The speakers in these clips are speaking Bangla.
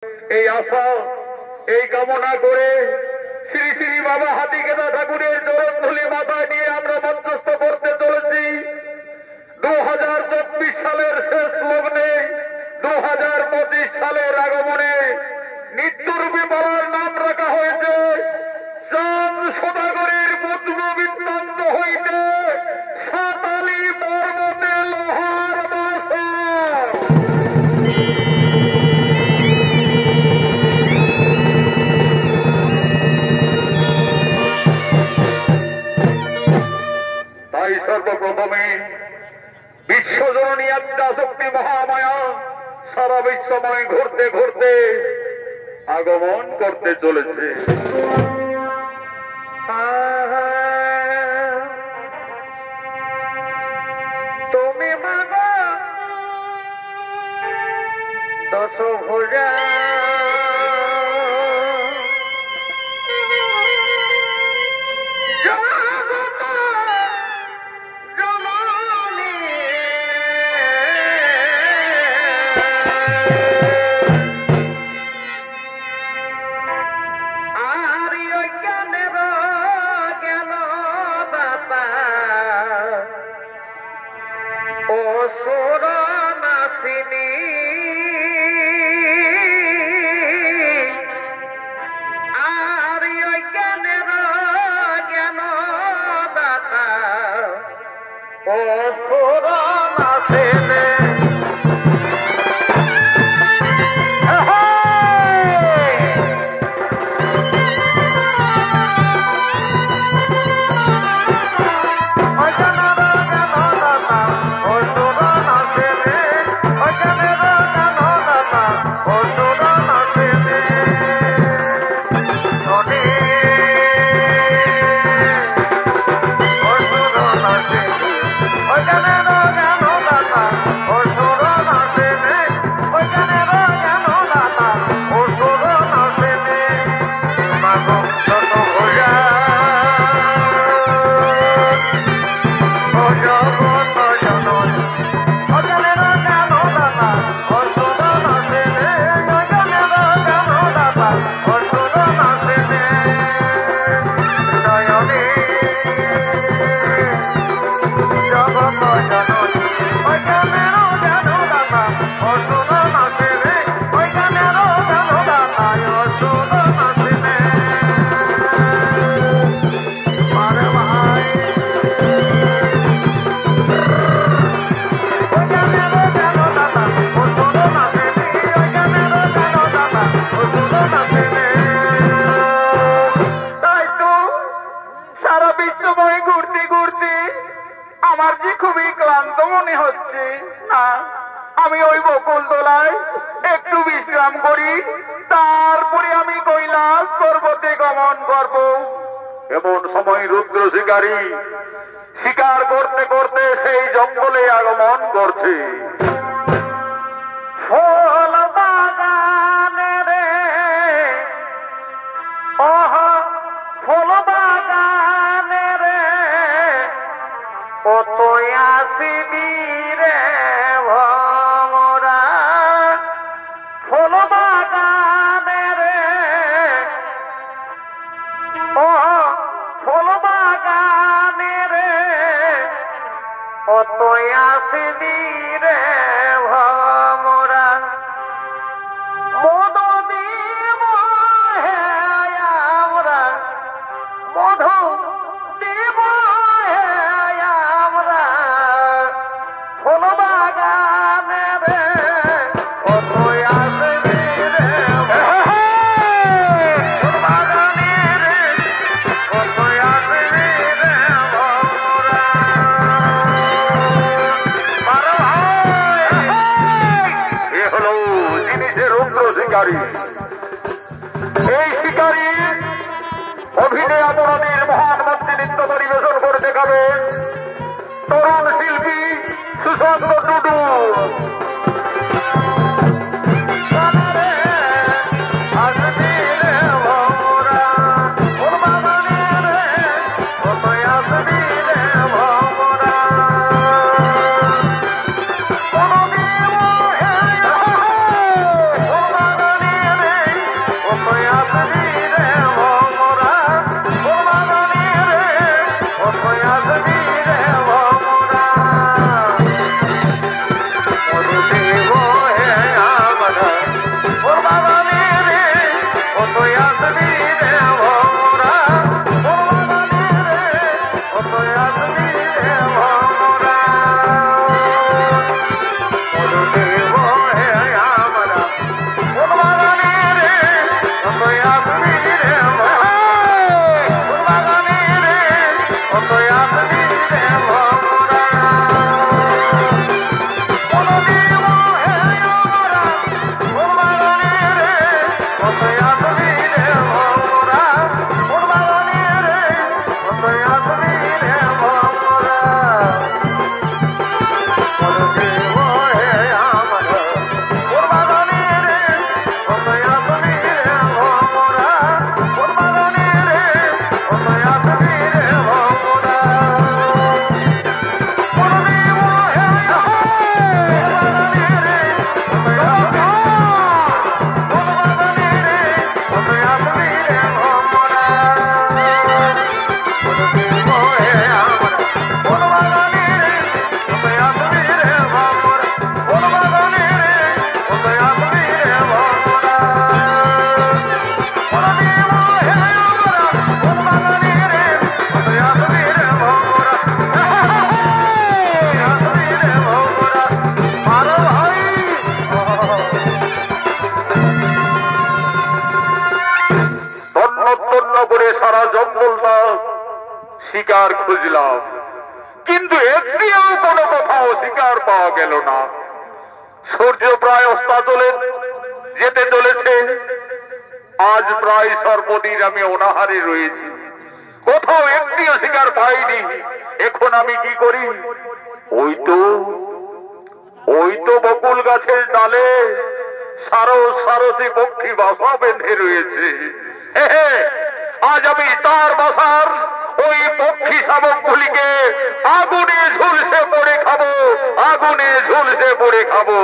এই আশা এই কামনা করে শ্রী শ্রী বাবা হাতিকেদা ঠাকুরের চরণধুলি মাথায় নিয়ে আমরা মধ্যস্থ করতে চলেছি 2024 সালের শেষ লগ্নে 2025 সালের আগমনে নিত্যরূপী বাবার নাম রাখা হয়েছে চাঁদ সদাগরের মধ্য বৃত্তান্ত হইতে সাতালি পর্বতে লোহার বাসা। তাই সর্বপ্রথমে বিশ্বজননী আদ্যা শক্তি মহামায়া সারা বিশ্বময় ঘুরতে ঘুরতে আগমন করতে চলেছে। তুমি মাগো দশভুজা আমার যে খুবই ক্লান্ত মনে হচ্ছে না, আমি ওই বকুল তলায় একটু বিশ্রাম করি, তারপরে আমি কৈলাস পর্বতে গমন করব। এমন সময় রুদ্র শিকারী শিকার করতে করতে সেই জঙ্গলে আগমন করছে। ফল বাগানে রে ফল বাগানে রে কত আসিবি রে ভমরা ফল বাগানে রে ফল বাগানে রে কত আসিবি রে ভমরা মধু দিব হে আমরা মধু দিব হে আমরা ফুল বাগানে রে কত আসবি রে ফুল বাগানে রে কত আসবি রে ভমরা মারো এ হলো জিনিসের রুদ্র শিকারী। এই শিকারী অভিনয় অপরাধীর মহান মন্ত্রী নৃত্য পরিবেশন করে দেখাবেন তরুণ শিল্পী সুশান্ত টুডু। শিকার খুঁজলাম, কিন্তু একটিও কোনো কোথাও শিকার পাওয়া গেল না। সূর্য প্রায় অস্তাচলে যেতে চলেছে, আজ প্রায় সর্বদিন আমি অনাহারে রয়েছি, কোথাও একটিও শিকার পাইনি। এখন আমি কি করি? ওই তো বকুল গাছের ডালে সারসী পক্ষী বাসা বেঁধে রয়েছে। আজ আমি তার বাসার ওই পক্ষী শাবকগুলিকে আগুনে ঝুলসে পড়ে খাবো, আগুনে ঝুলসে পড়ে খাবো।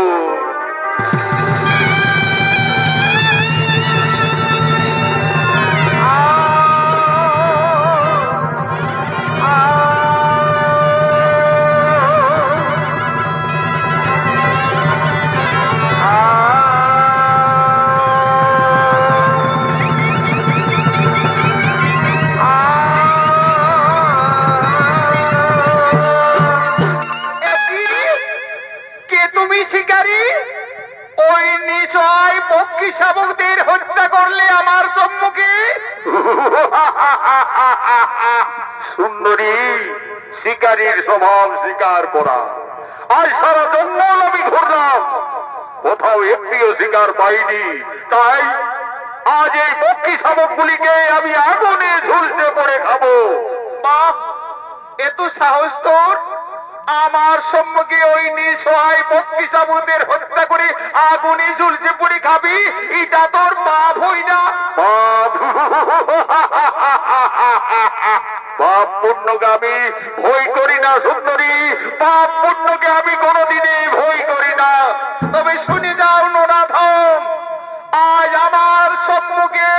শাবকদের হত্যা করলে আমার সম্মুখে? সুন্দরী, শিকারীর স্বভাব শিকার করা। আজ সারা জঙ্গল আমি ঘুরলাম, কোথাও একটিও শিকার পাইনি। তাই আজ এই পক্ষী শাবকগুলিকে আমি আগুনে ঝুলসে পড়ে খাবো। বাহ, এত সাহস তোর! আমার সম্মুখে ওই নিঃসহায় পক্ষী শাবকদের হত্যা করে আগুনে ঝুলসে পড়ে খাবি? এটা তোর পাপ হই না? পাপ পুণ্যকে আমি ভয় করি না সুন্দরী, পাপ পুণ্যকে আমি কোনোদিনই ভয় করি না। তবে শুনে যাও নরাধম, আজ আমার সম্মুখে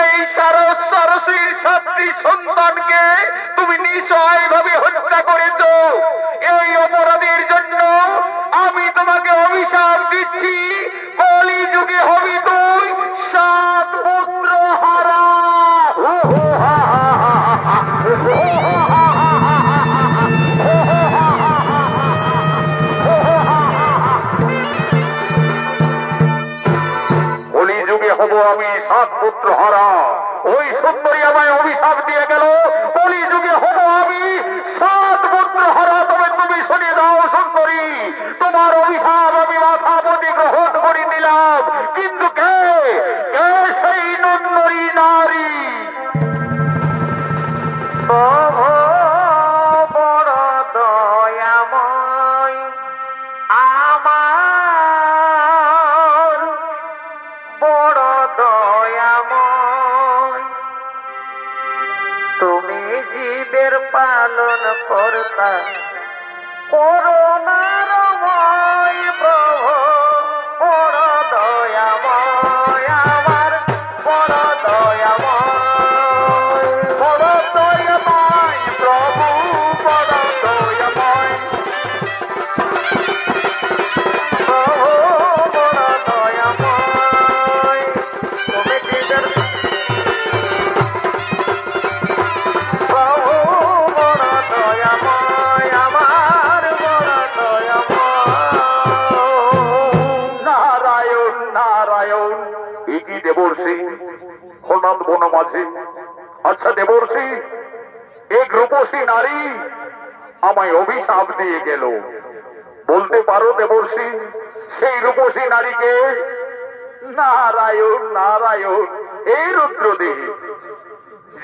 এই সারসীর 7টি সন্তানকে তুমি নিঃসহায় ভাবে হত্যা করেছ। এই অপরাধের জন্য আমি তোমাকে অভিশাপ দিচ্ছি, কলি যুগে হবি তুই 7 পুত্র হারা। কলি যুগে হব আমি 7 পুত্র হারা। ওই সুন্দরী আমায় অভিশাপ দিয়ে গেল, কলি যুগে হব আমি 7 পুত্র হারা। তবে তুমি শুনে দাও সুন্দরী, তোমার অভিশাপ আমি মাথা পতি গ্রহণ করে নিলাম। কিন্তু কে সেই নন্দরী নারী? বড় দয়াময় আমার, বড় দয়াময়, তুমি জীবের পালন কর্তা, করুণাময় প্রভু, বড় দয়াময় আমার কি দেবর্ষি হঠাৎ বন মাঝে? আচ্ছা দেবর্ষি, এক রূপসী নারী আমায় অভিশাপ দিয়ে গেল, বলতে পারো দেবর্ষি সেই রূপসী নারীকে? নারায়ণ নারায়ণ, এই রুদ্রদেব,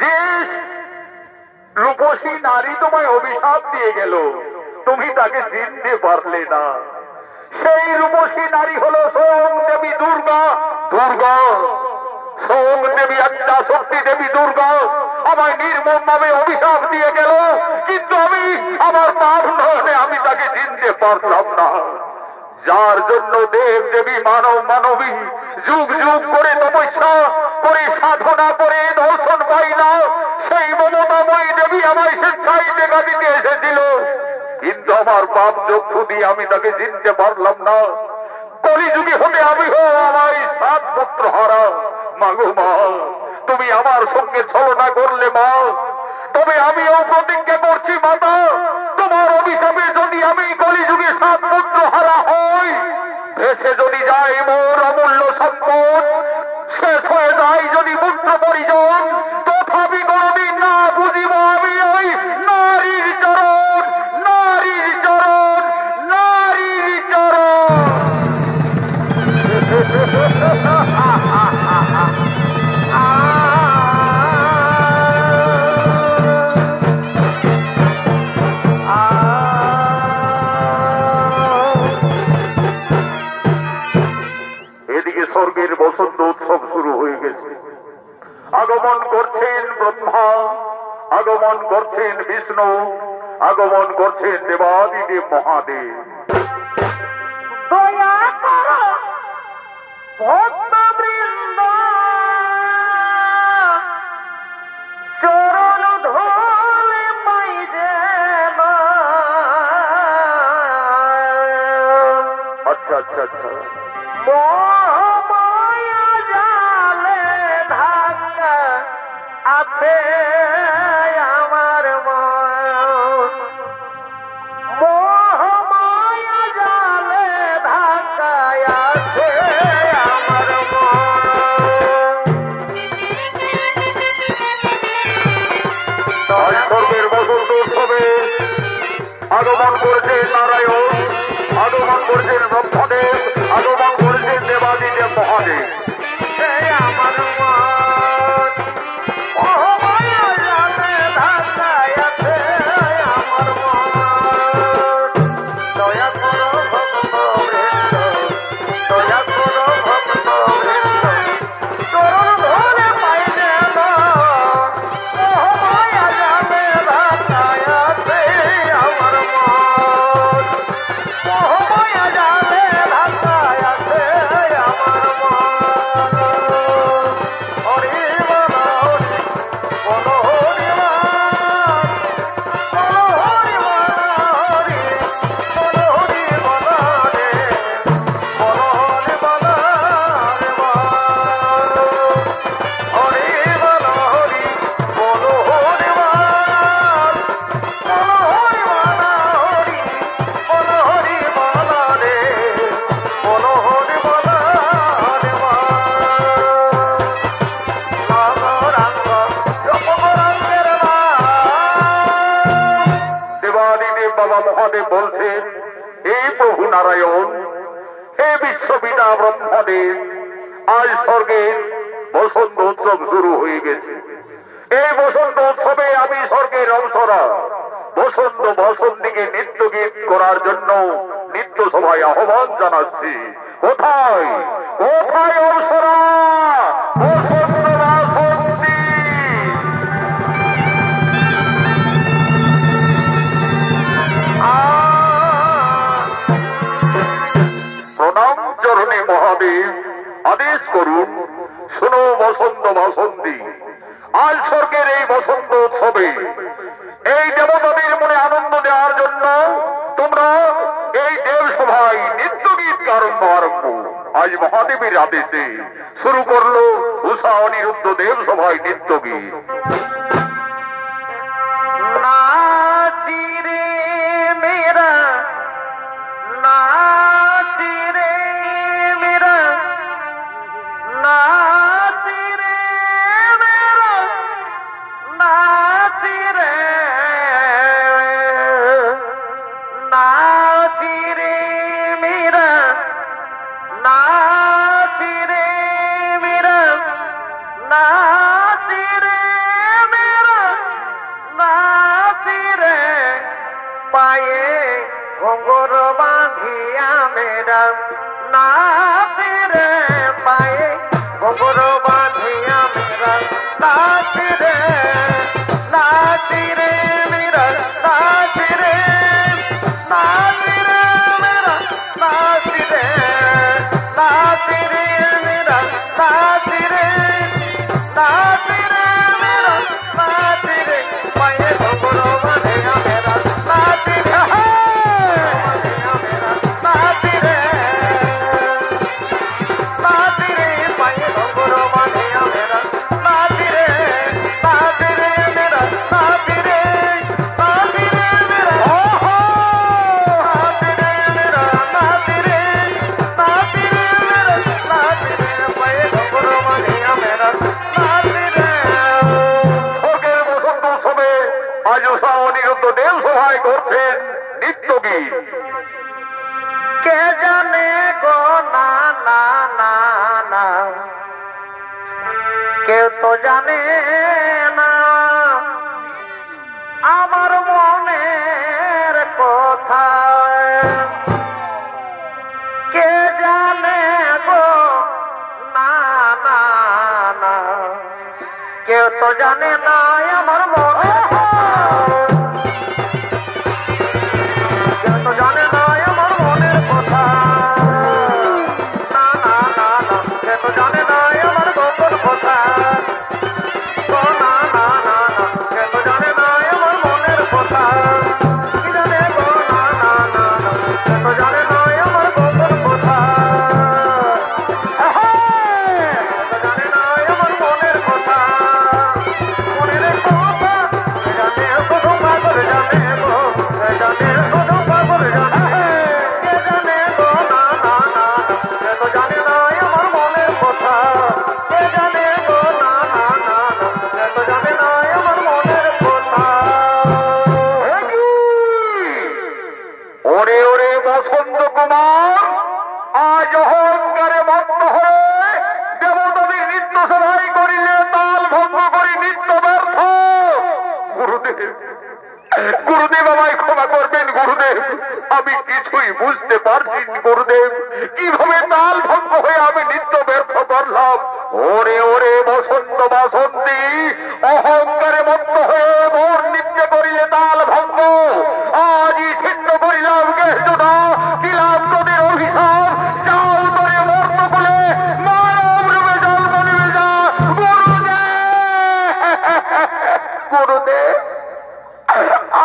যে রূপসী নারী তোমায় অভিশাপ দিয়ে গেল, তুমি তাকে চিনতে পারলে না। সেই রূপসী নারী হলো স্বয়ং দেবী দুর্গা। দুর্গা, স্বয়ং দেবী আদ্যা শক্তি দেবী দুর্গা আমায় নির্মম ভাবে অভিশাপ দিয়ে গেল, কিন্তু আমি আমার পাপ নয় আমি তাকে চিনতে পারলাম না। যার জন্য দেব দেবী মানব মানবী যুগ যুগ করে তপস্যা করে সাধনা করে দর্শন পাই না, সেই মমতাময়ী দেবী আমায় স্বেচ্ছায় দেখা দিতে এসেছিল, কিন্তু আমার পাপ চক্ষু দিয়ে আমি তাকে চিনতে পারলাম না। কলিযুগে হতে আমি আমায় 7 পুত্র হারা। মাগো মা, তুমি আমার সঙ্গে ছলনা করলে মা, তবে আমিও প্রতিজ্ঞা করছি মাতা, তোমার অভিশাপে যদি আমি কলিযুগে 7 পুত্র হারা হই, ভেসে যদি যায় মোর অমূল্য সম্পদ, শেষ হয়ে যায় যদি পুত্র পরিজন, তথাপি কোনদিন না বুঝিব আমি ওই নারীর চরণ, নারীর চরণ, নারীর চরণ। এদিকে স্বর্গের বসন্ত উৎসব শুরু হয়ে গেছে। আগমন করছেন ব্রহ্মা, আগমন করছেন বিষ্ণু, আগমন করছেন দেবাদিদেব মহাদেব। দয়া করো ভক্তবৃন্দ, চরণ ধরে পাই যেন। আচ্ছা আচ্ছা আচ্ছা, মোহমায়া জালে ধাক্কা আছে আমার মন, মোহমায়া জালে ধাক্কা আছে আমার আজ স্বর্গের বসন্ত উৎসবে আগমন করেছেন নারায়ণ, আগমন করেছেন ব্রহ্মদেব, আগমন করেছেন দেবাদিদেব মহাদেব। আমার মন, মোহমায়া জালে ধাক্কা আছে আমার মন। দয়া করো ভক্তবৃন্দ, দয়া করো ভক্তবৃন্দ, চরণ ধরে পাই যেন। মোহমায়া জালে ধাক্কা আছে আমার মন, মোহমায়া জালে ধাক্কা আছে আমার মন। হরি বল হরি বল, হরি বল, বল হরি বল, হরি বল, হরি বল রে, বল হরি বল রে বল। হরি বল হরি বল, হরি বল, বল হরি বল, হরি বল, হরি বল রে, বল হরি বল রে বল। দেবাদিদেব বাবা মহাদেব বলছেন, এই প্রভু নারায়ণ, হে বিশ্বপিতা ব্রহ্মদেব, আজ স্বর্গের বসন্ত উৎসব শুরু হয়ে গেছে। এই বসন্ত উৎসবে আমি স্বর্গের অবসরা বসন্ত বসন্তীকে নৃত্য গীত করার জন্য নৃত্য সভায় আহ্বান জানাচ্ছি। কোথায় কোথায় অবসরা বসন্ত বাসন্তী? প্রণাম চরণে মহাদেব, আদেশ করুন। শোনো বসন্ত বাসন্তী, আজ স্বর্গের এই বসন্ত উৎসবে এই দেবতাদের মনে আনন্দ দেওয়ার জন্য তোমরা এই দেব সভায় নৃত্য গীত আরম্ভ আজ মহাদেবের আদেশে শুরু করলো উষা অনিরুদ্ধ দেব সভায় নৃত্য গীত। नाची रे मेरा, नाची रे मेरा, ना ঘুঘুরো বাঁধিয়া মেরা নাচি রে মেরা নাচি রে মেরা নাচি রে মেরা নাচি রে মেরা নাচি রে পায়ে ঘুঘুরো বাঁধিয়া মেরা নাচি রে নাচি রে পায়ে ঘুঘুরো বাঁধিয়া মেরা নাচি রে মেরা নাচি রে মেরা ওহো নাচি রে মেরা নাচি রে পায়ে ঘুঘুরো বাঁধিয়া মেরা নাচি রে। ভোগের বসন্ত উৎসবে আজ অনিরুদ্ধ দেব সভায় করছেন নিত্যগীত। কে জানে গো না না না না কেউ তো জানে না আমার মনের কথা। কে জানে গো না না না কেউ তো জানে না আমার মনের কথা। কেউ তো জানে না আমার মনের কথা। না না না না কেউ তো জানে না আমার গোপন কথা। ও না না না না কেউ তো জানে না আমার মনের কথা। কি জানে গো না না না না কেউ তো জানে না আমার গোপন কথা। কেউ তো জানে না আমার মনের কথা। মনের কথা জানে শুধু পাগল জানে গো জানে শুধু পাগল জানে। কে জানে গো না না না কে তো জানে না আমার মনের কথা। কে জানে গো না না না কে তো জানে না আমার মনের কথা। ওরে ওরে বসন্ত কুমার আজ অহংকারে মত্ত হয়ে দেবতাদের নৃত্য সভাই করিলে তাল ভঙ্গ করি নৃত্য ব্যর্থ। গুরুদেব গুরুদেব আমায় ক্ষমা করবেন গুরুদেব। আমি কিছুই বুঝতে পারছি গুরুদেব কিভাবে তাল ভঙ্গ হয়ে আমি নৃত্য ব্যর্থ করলাম। ওরে ওরে বসন্ত বাসন্তী অহংকারে মত্ত হয়ে মোর নৃত্য করিলে তাল ভঙ্গ। আজই ছিন্ন করিলাম কেষ্টটা কিলাম তোদের অভিশাপ। যাও তোরে মর্ত বলে মানব রূপে জন্ম নিবে যা। গুরুদেব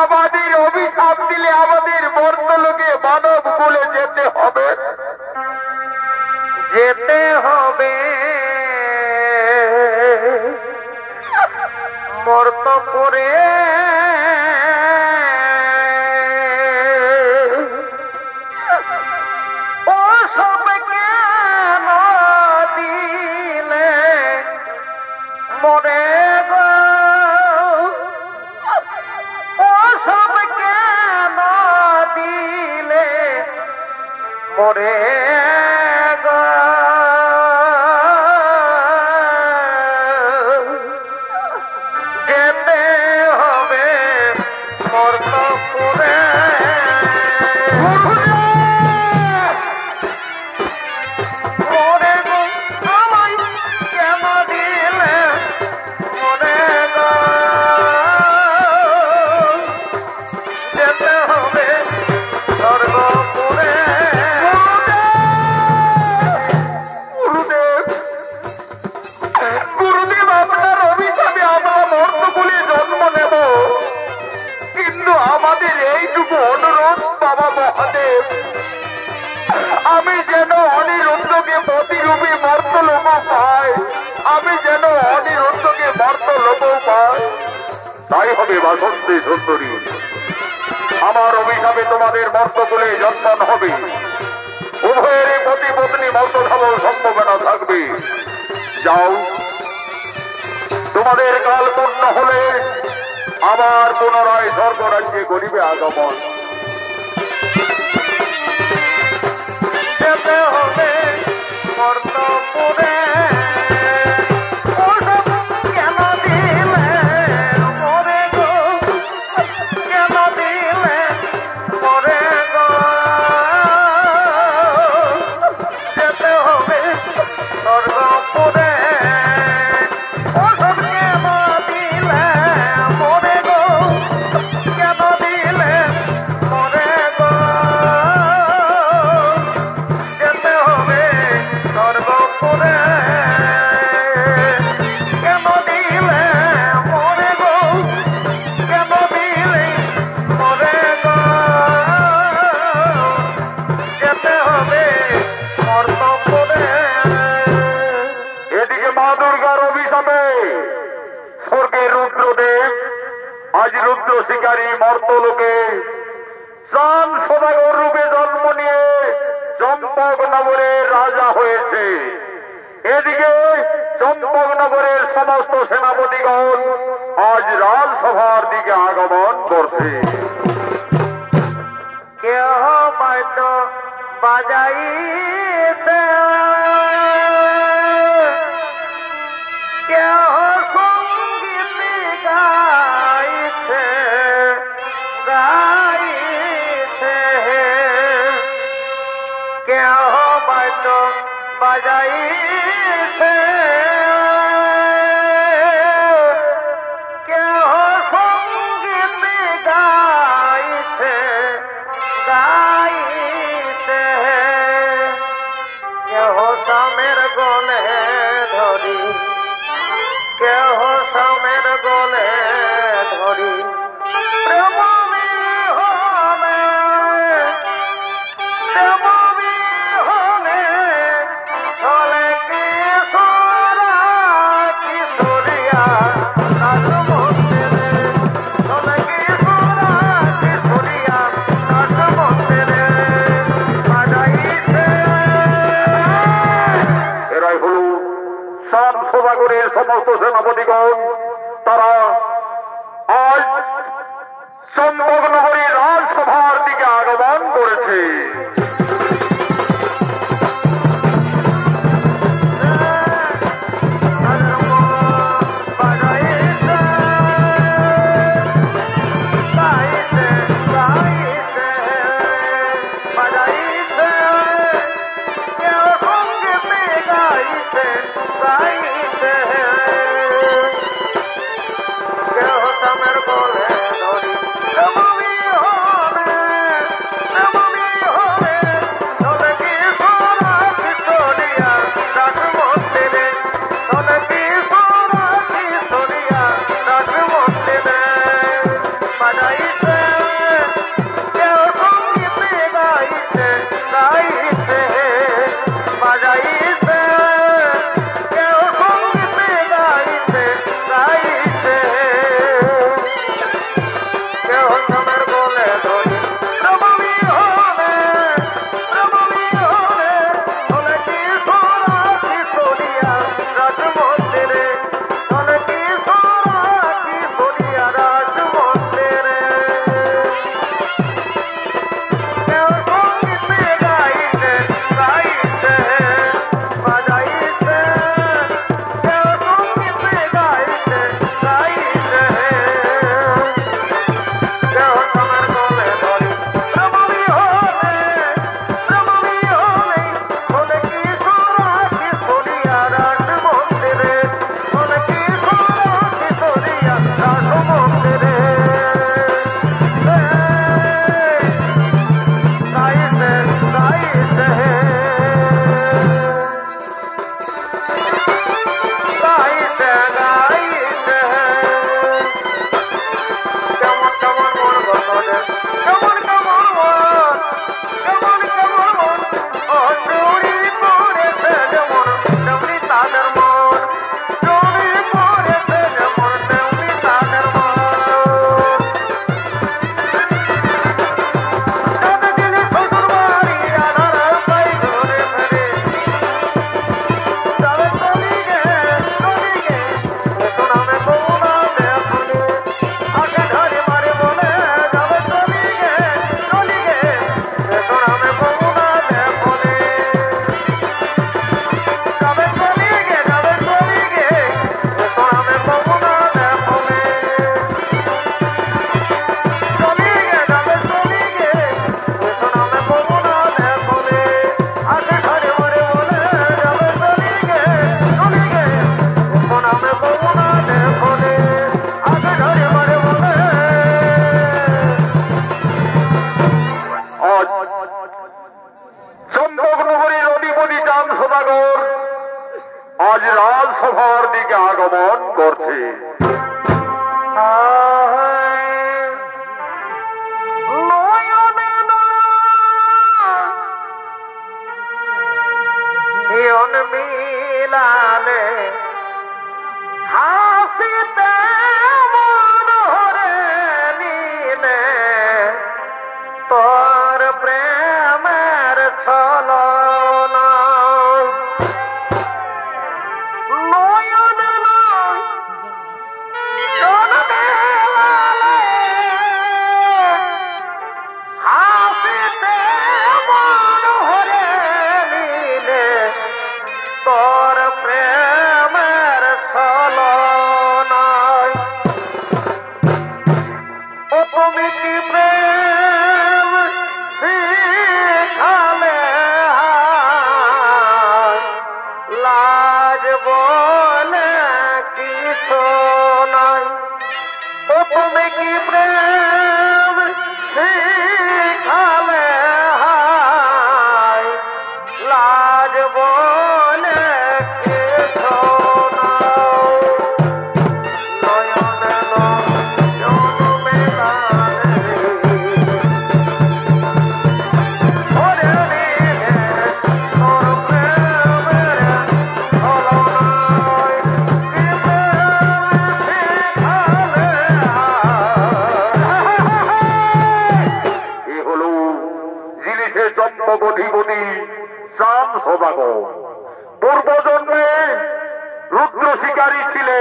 আমাদের অভিশাপ দিলে আমাদের মর্তলোকে মানব কুলে যেতে হবে। যেতে হবে মর্ত করে ও সব কেন দিলে মরে গো। ও সব কেন দিলে মরে গো। যেতে হবে মর্ত করে। মরে গো আমায় কেন দিলে মরে গো। যেতে হবে স্বর্গপুরে। গুরুদেব গুরুদেব আপনার অভিশাপে আমরা মর্তকুলে জন্ম নেব। কিন্তু আমাদের এইটুকু অনুরোধ বাবা মহাদেব আমি যেন অনিরুদ্ধকে প্রতিরূপী মর্তলোক পাই। আমি যেন অনিরুদ্ধকে মর্তলোক পাই। তাই হবে বাসন্তী সুন্দরী আমার অভিশাপে তোমাদের মর্তকুলে জন্মন হবে। উভয়ের পতি পত্নী মর্তধাবন সম্ভাবনা থাকবে। যাও তোমাদের কাল পূর্ণ হলে আবার পুনরায় স্বর্গরাজ্যে করিবে আগমন। যেতে হবে মর্তপুরে। কেন দিলে মরে গো। কেন দিলে মরে গো। যেতে হবে স্বর্গপুরে। মা দুর্গার অভিশাপে স্বর্গের রুদ্রদেব আজ রুদ্র শিকারী মর্তলোকে চান সদাগর রূপে জন্ম নিয়ে চম্পকনগরের রাজা হয়েছে। এদিকে চম্পকনগরের সমস্ত সেনাপতিগণ আজ রাজসভার দিকে আগমন করছে। কেহ বাদ্য বাজাইছে, কেহ সঙ্গীত গাইছে গাইছে, কেহ বাদ্য বাজাইছে, কেহ সঙ্গীত গাইছে গাইছে, কেহ সামের গলে ধরি, কেহ সামের গলে ধরি প্রেম বিহনে, প্রেম বিহনে চলে কিশোরা কিশোরিয়া রাজ মন্দিরে, চলে কিশোরা কিশোরিয়া রাজ মন্দিরে বাজাইছে। এরাই হল চান সদাগরের সমস্ত সেনাপতিগণ। তারা আজ চম্পকনগরীর রাজসভার দিকে আগমন করেছে। চম্পকনগরীর অধিপতি চান সদাগর আজ রাজসভার দিকে আগমন করছে। মিলালে মিলালে হাসিতে মন হরে নিলে তোর প্রেমের ছলনা পূর্বজন্মে রুদ্র শিকারী ছিলে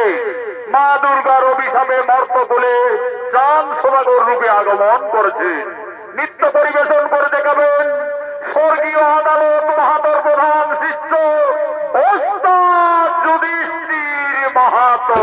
মা দুর্গার অভিশাপে মর্ত বলে চাঁদ সদাগর রূপে আগমন করেছে। নৃত্য পরিবেশন করে দেখাবেন স্বর্গীয় আদালত মাহাতোর প্রধান শিষ্য ওস্তাদ যুধিষ্ঠির মাহাতো।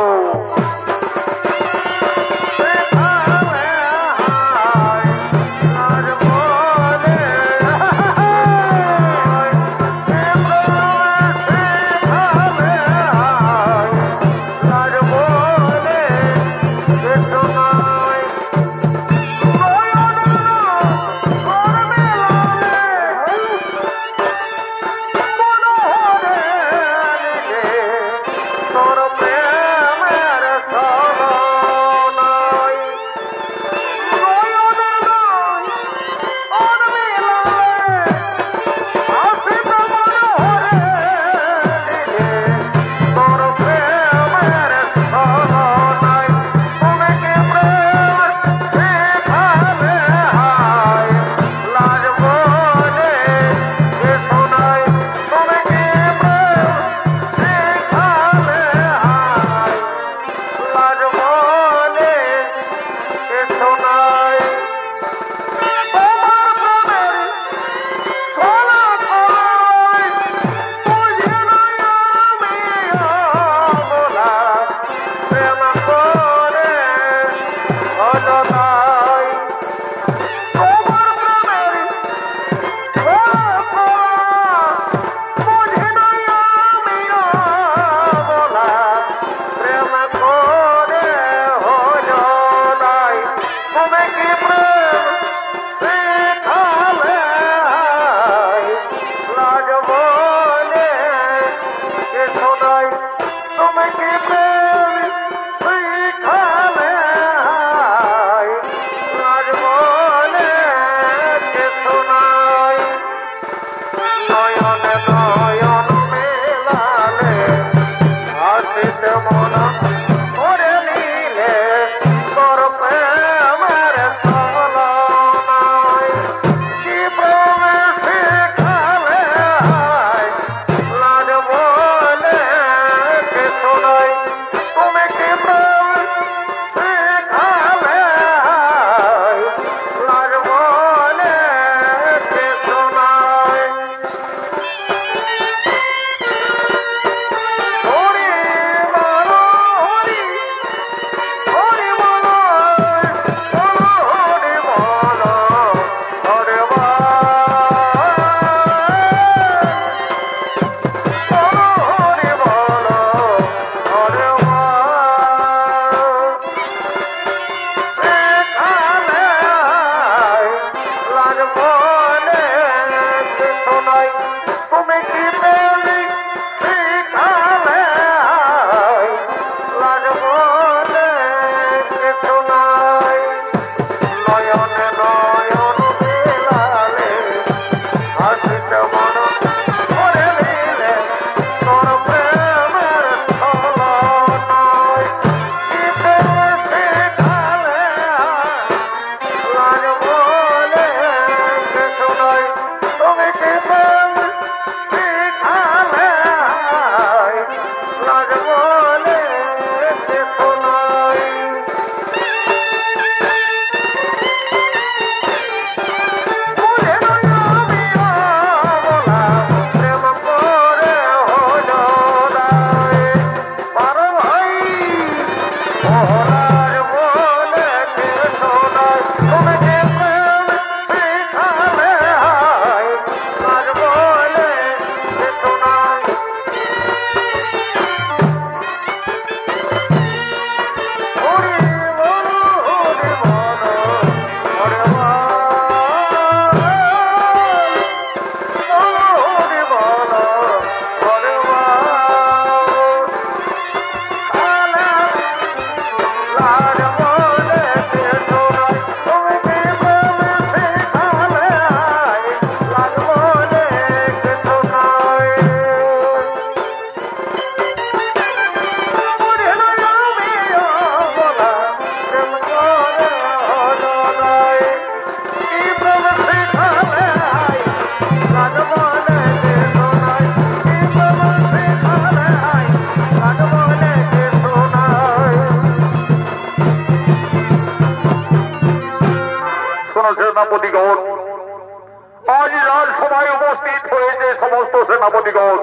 সেনাপতিগণ,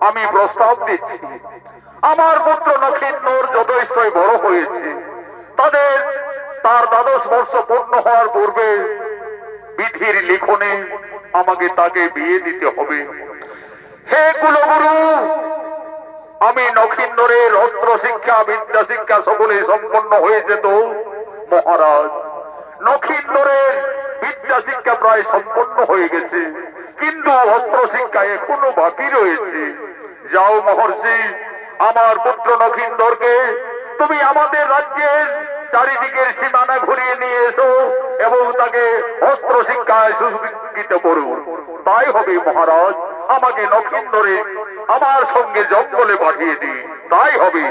আমি প্রস্তাব দিচ্ছি, আমার পুত্র নক্ষিন্দর যথেষ্টই বড় হয়েছে, তার দ্বাদশ বর্ষ পূর্ণ হওয়ার পূর্বে বিধির লিখনে আমাকে তাকে বিয়ে দিতে হবে। হে কুলগুরু, আমি নক্ষিন্দরের অস্ত্র শিক্ষা বিদ্যা শিক্ষা সকলে সম্পন্ন হয়েছে তো মহারাজ? নক্ষিন্দরের বিদ্যা শিক্ষা প্রায় সম্পন্ন হয়ে গেছে, কিন্তু অস্ত্র শিক্ষা এখনো বাকি রয়েছে। যাও মহর্ষি, আমার পুত্র নক্ষিন্দরকে তুমি আমাদের রাজ্যের চারিদিকের সীমানা ঘুরিয়ে নিয়ে এসো এবং তাকে অস্ত্র শিক্ষায় সুশিক্ষিত করো। তাই হবে মহারাজ, আমাকে নক্ষিন্দরে আমার সঙ্গে জঙ্গলে পাঠিয়ে দিন, তাই হবে।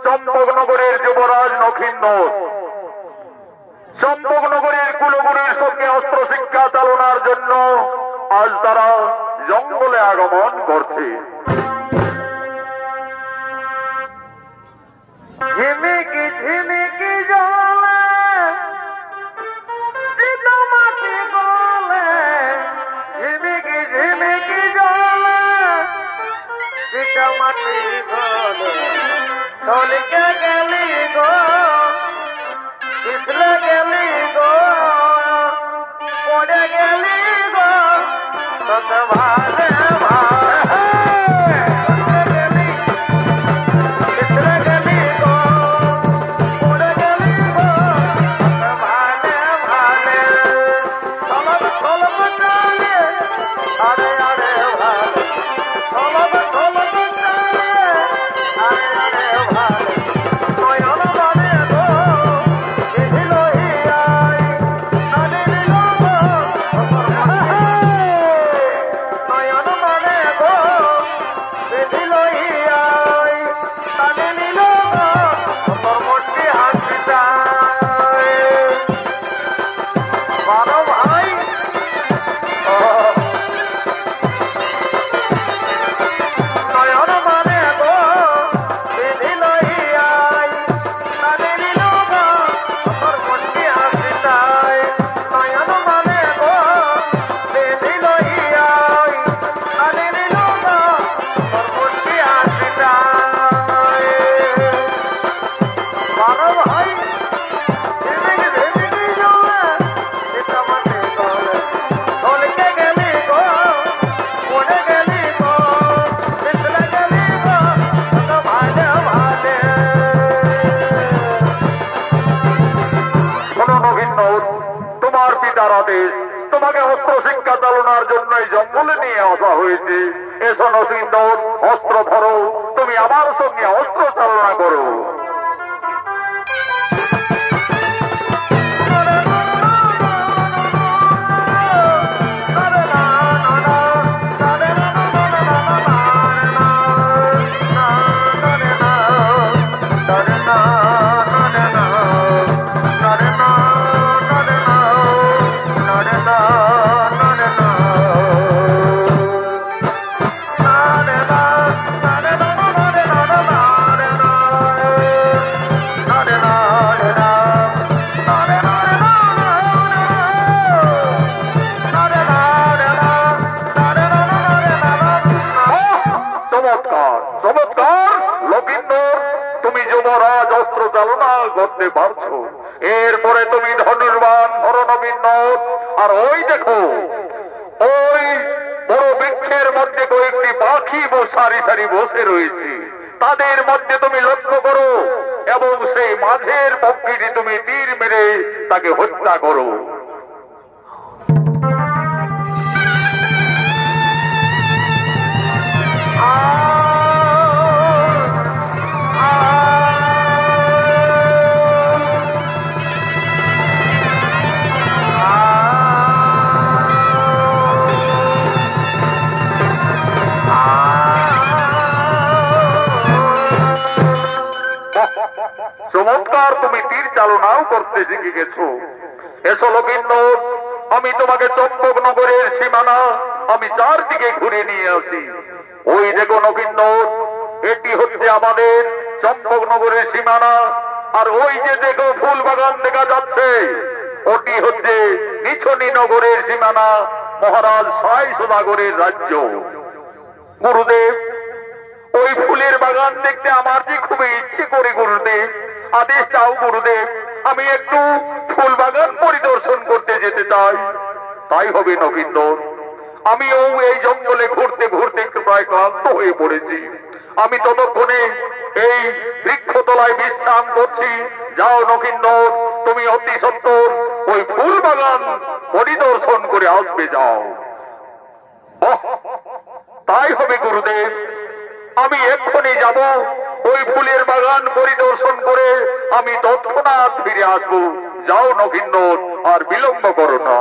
চম্পকনগরের যুবরাজ নক্ষিন্দর চম্পকনগরের কুলগুরুর সঙ্গে অস্ত্র শিক্ষা চালনার জন্য আজ তারা জঙ্গলে আগমন করছে। ঝিমিকি ঝিমিকি জলে মাটি গলে, ঝিমিকি ঝিমিকি জলে মাটি গলে, চলকে গেলি গো, পিছলে গেলি গো, পড়ে গেলি গো, তত ভালে তোমাকে অস্ত্র শিক্ষা চালনার জন্যই জঙ্গলে নিয়ে আসা হয়েছে। এসো নক্ষিন্দর, অস্ত্র ধরো, তুমি আমার সঙ্গে অস্ত্র চালনা করো। করতে পারছো, এরপরে তুমি ধনুর্বান ধরনবীন। আর ওই দেখো, ওই বড় বৃক্ষের মধ্যে কয়েকটি পাখি সারি সারি বসে রয়েছে, তাদের মধ্যে তুমি লক্ষ্য করো এবং সেই মাঝের পক্ষীটি তুমি তীর মেরে তাকে হত্যা করো। চমৎকার, তুমি তীর চালনাও করতে শিখে গেছো। এসো লকিন্দর, আমি তোমাকে চম্পকনগরের সীমানা আমি চারদিকে ঘুরে নিয়ে আসি। ওই দেখো লকিন্দর, এটি হচ্ছে আমাদের চম্পকনগরের সীমানা। আর ওই যে দেখো ফুল বাগান দেখা যাচ্ছে, ওটি হচ্ছে নিছনি নগরের সীমানা, মহারাজ সাই সদাগরের রাজ্য। গুরুদেব, ওই ফুলের বাগান দেখতে আমার যে খুবই ইচ্ছে করে গুরুদেব, আদেশ চাও গুরুদেব, আমি একটু ফুল বাগান পরিদর্শন করতে যেতে চাই। তাই হবে নগিন্দর, আমিও এই জঙ্গলে ঘুরতে ঘুরতে একটু প্রায় ক্লান্ত হয়ে পড়েছি। আমি ততক্ষণে এই বৃক্ষতলায় বিশ্রাম করছি। যাও নগিন্দর, তুমি অতি সত্বর ওই ফুল বাগান পরিদর্শন করে আসবে, যাও। তাই হবে গুরুদেব, আমি এক্ষুনি যাব। ওই ফুলের বাগান পরিদর্শন করে আমি তৎক্ষণাৎ ফিরে আসবো। যাও নগিন্দর, আর বিলম্ব করো না।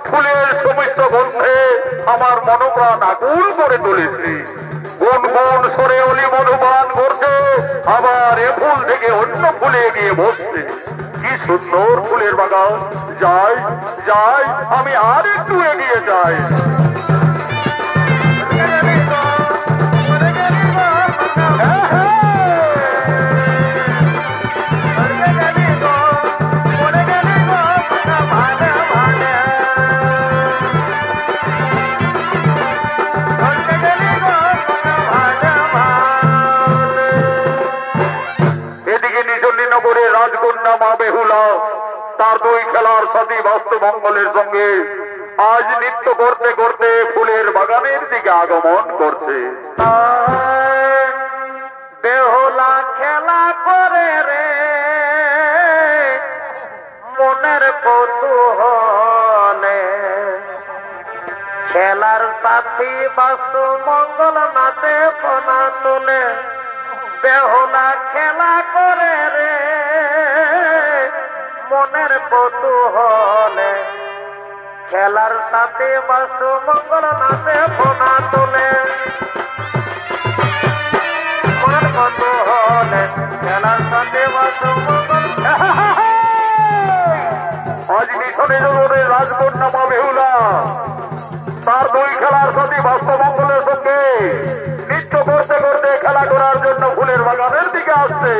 ফুলের সমস্ত গন্ধে আমার মনোপ্রাণ আকুল করে তুলেছে। কোন কোন সরে অলি মধুপান করছে, আবার এ ফুল থেকে অন্য ফুলে গিয়ে বসছে। কি সুন্দর ফুলের বাগান! যাই যাই, আমি আর একটু এগিয়ে যাই। রাজকন্যা মা বেহুলা তার দুই খেলার সাথী বাস্তমঙ্গলের সঙ্গে আজ নৃত্য করতে করতে ফুলের বাগানের দিকে আগমন করছে। বেহুলা খেলা করে রে মনের কৌতূহলে, খেলার সাথী বাস্তমঙ্গল নাচে পোনা তোলে। বেহুলা খেলা করে রে মনের কৌতূহলে, খেলার সাথে বাস্তমঙ্গল নাচে পোনা তোলে। মনের কৌতূহলে, খেলার সাথে বাস্তমঙ্গল। আজ মিশনে জগতের রাজকন্যা মা বেহুলা তার দুই খেলার সাথী বাস্তমঙ্গলের সঙ্গে নৃত্য করতে করতে খেলা করার জন্য ফুলের বাগানের দিকে আসছে।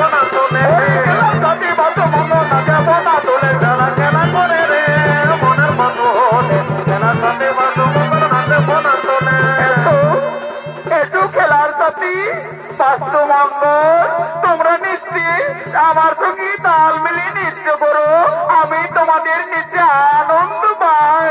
Bye. আমার সঙ্গে তাল মিলিয়ে নৃত্য করো, আমি তোমাদের নিচে আনন্দ পাই।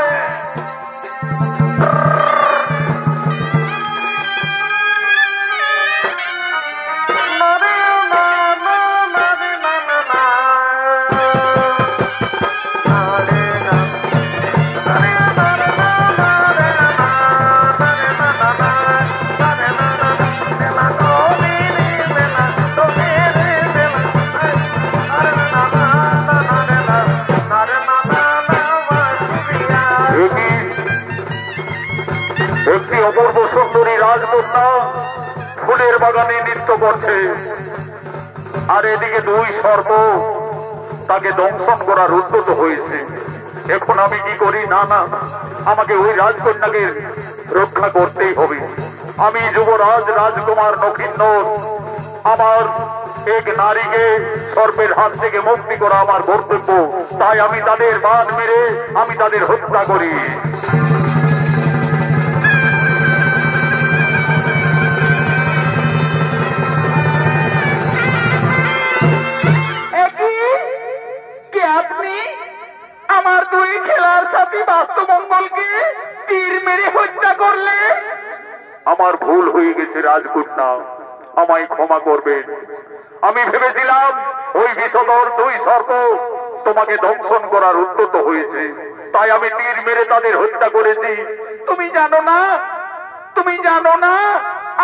একটি অপূর্ব সুন্দরী রাজকন্যা ফুলের বাগানে নৃত্য করছে, আর এদিকে দুই সর্প তাকে দংশন করার উদ্যত হয়েছে। এখন আমি কি করি? না না, আমাকে ওই রাজকন্যাকে রক্ষা করতেই হবে। আমি যুবরাজ রাজকুমার নক্ষিন্দর, আমার এক নারীকে সর্পের হাত থেকে মুক্তি করা আমার কর্তব্য। তাই আমি তাদের বাদ মেরে আমি তাদের হত্যা করি। আমার দুই খেলার সাথী বাস্তবমঙ্গলকে তীর মেরে হত্যা করলে। আমার ভুল হয়ে গেছে রাজকন্যা, আমায় ক্ষমা করবেন। আমি ভেবেছিলাম ওই বিষধর দুই সর্প তোমাকে দংশন করার উদ্যত হয়েছে, তাই আমি তীর মেরে তাদের হত্যা করেছি। তুমি জানো না, তুমি জানো না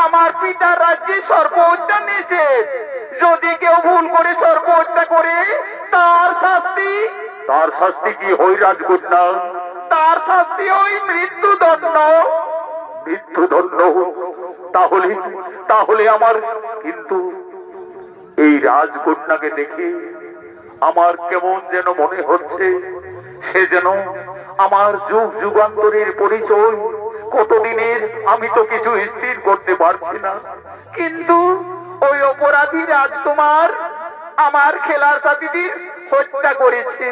আমার পিতার রাজ্যে সর্প হত্যা নিষেধ। যদি কেউ ভুল করে সর্প হত্যা করে তার শাস্তি। তার শাস্তি কি হয় রাজকন্যা? তার শাস্তি ওই মৃত্যুদণ্ড। মৃত্যুদণ্ড? তাহলে তাহলে আমার, কিন্তু এই রাজকন্যাকে দেখে আমার কেমন যেন মনে হচ্ছে সে যেন আমার যুগ যুগান্তরের পরিচয়। কতদিনের আমি তো কিছু স্থির করতে পারছি না। কিন্তু ওই অপরাধী রাজকুমার আমার খেলার সাথীদের হত্যা করেছে,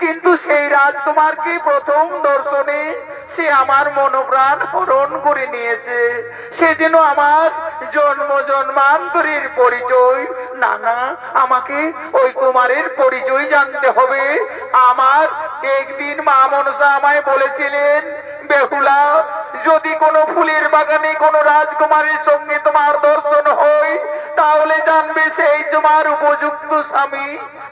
কিন্তু সেই রাজকুমারকে প্রথম দর্শনে সে আমার মনোপ্রাণ হরণ করে নিয়েছে। সে যেন আমার জন্ম জন্মান্তরের পরিচয়। না না, আমাকে ওই কুমারের পরিচয় জানতে হবে। আমার একদিন মা মনসা আমায় বলেছিলেন, বেহুলা, যদি কোনো ফুলের বাগানে কোনো রাজকুমারের সঙ্গে তোমার দর্শন হয় তাহলে জানবে সেই তোমার উপযুক্ত স্বামী।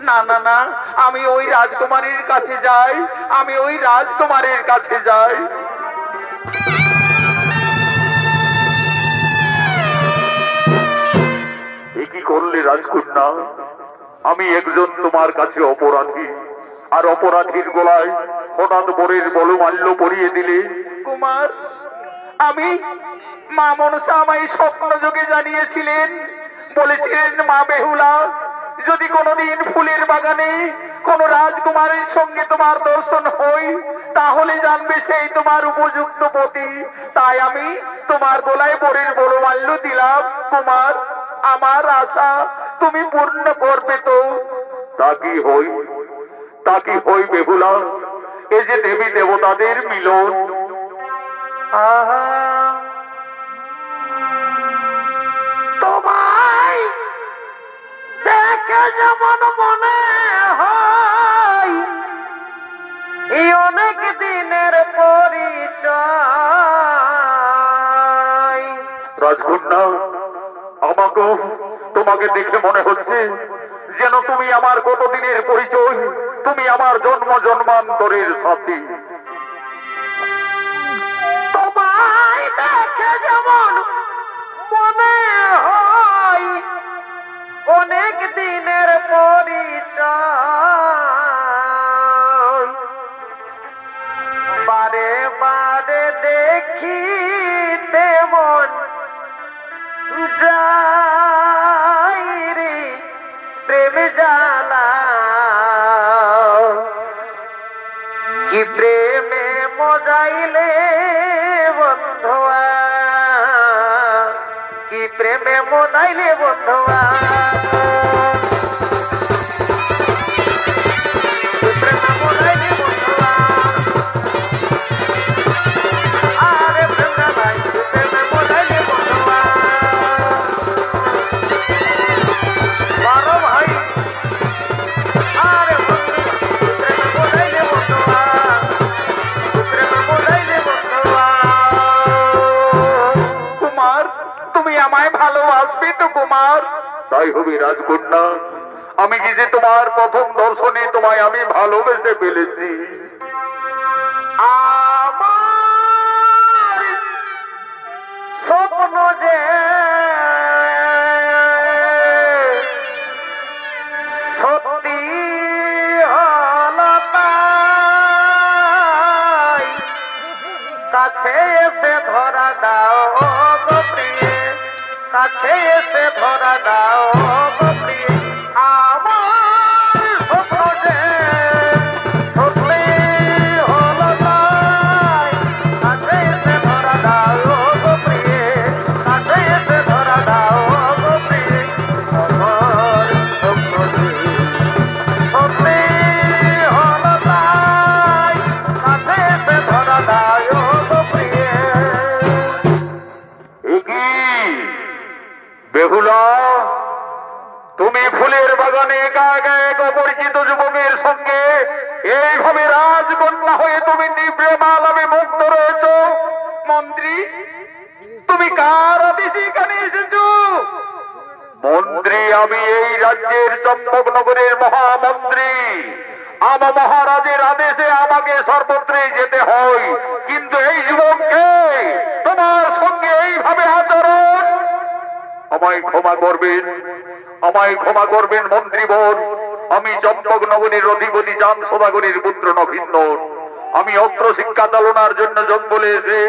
না না না, আমি ওই রাজকুমারের কাছে যাই, আমি ওই রাজকুমারের কাছে যাই। কি করলে রাজকন্যা? আমি একজন তোমার কাছে অপরাধী, আর অপরাধীর গলায় হঠাৎ বরের বলমাল্য পরিয়ে দিলে। কুমার, আমি মা মনসা আমায় স্বপ্ন যোগে জানিয়েছিলেন, বলেছিলেন, মা বেহুলা, যদি কোনোদিন ফুলের বাগানে কোন রাজকুমারের সঙ্গে তোমার দর্শন হই তাহলে জানবে সেই তোমার উপযুক্ত পতি। তাই আমি তোমার গলায় বরের বলমাল্য দিলাম। কুমার, আমার আশা তুমি পূর্ণ করবে তো? তা কি হই, তা কি হই বেহুলা? এই যে দেবী দেবতাদের মিলন। তোমায় দেখে যেমন মনে হয় এই অনেক দিনের পরিচয়। রাজকন্যা, আমাকে তোমাকে দেখে মনে হচ্ছে যেন তুমি আমার কতদিনের পরিচয়, তুমি আমার জন্ম জন্মান্তরের সাথী। তোমায় দেখে যেমন মনে হয় অনেক দিনের পরিচয়, বারে বারে দেখি তেমন যাই রে প্রেম জ্বালা, কি প্রেমে মজাইলে বন্ধুয়া, কি প্রেমে মজাইলে বন্ধুয়া, কি প্রেমে মজাইলে বন্ধুয়া, আরে প্রেমে ভাই, কি প্রেমে মজাইলে বন্ধুয়া। বারো ভাই তুমি রাজকন্যা, আমি কি যে তোমার প্রথম দর্শনে তোমায় আমি ভালোবেসে ফেলেছি। আমার স্বপ্ন যে সত্যি হলো তাই, কাছে এসে ধরা দাও গো প্রিয়ে, কাছে এসে ধরা দাও গো প্রিয়ে। আমার স্বপ্ন যে সত্যি হলো তাই, কাছে এসে ধরা দাও গো প্রিয়ে, কাছে এসে ধরা দাও গো প্রিয়ে। আমার স্বপ্ন যে সত্যি হলো তাই, কাছে এসে ধরা দাও গো প্রিয়ে। বেহুলা, তুমি ফুলের বাগানে একা একা এক অপরিচিত যুবকের সঙ্গে এইভাবে রাজকন্যা হয়ে তুমি প্রেমালাপে মুগ্ধ রয়েছ। মন্ত্রী, তুমি কার আদেশে এখানে এসেছো? মন্ত্রী, আমি এই রাজ্যের চম্পকনগরের মহামন্ত্রী। আমার মহারাজের আদেশে আমাকে সর্বত্রই যেতে হয়, কিন্তু এই যুবককে তোমার সঙ্গে এইভাবে আচরণ, আমায় ক্ষমা করবেন, আমায় ক্ষমা করবেন মন্ত্রীবর। আমি চম্পকনগরের অধিপতি চাঁদ সদাগরের পুত্র নভিন্দর। আমি অস্ত্র শিক্ষা চালনার জন্য জঙ্গলে এসে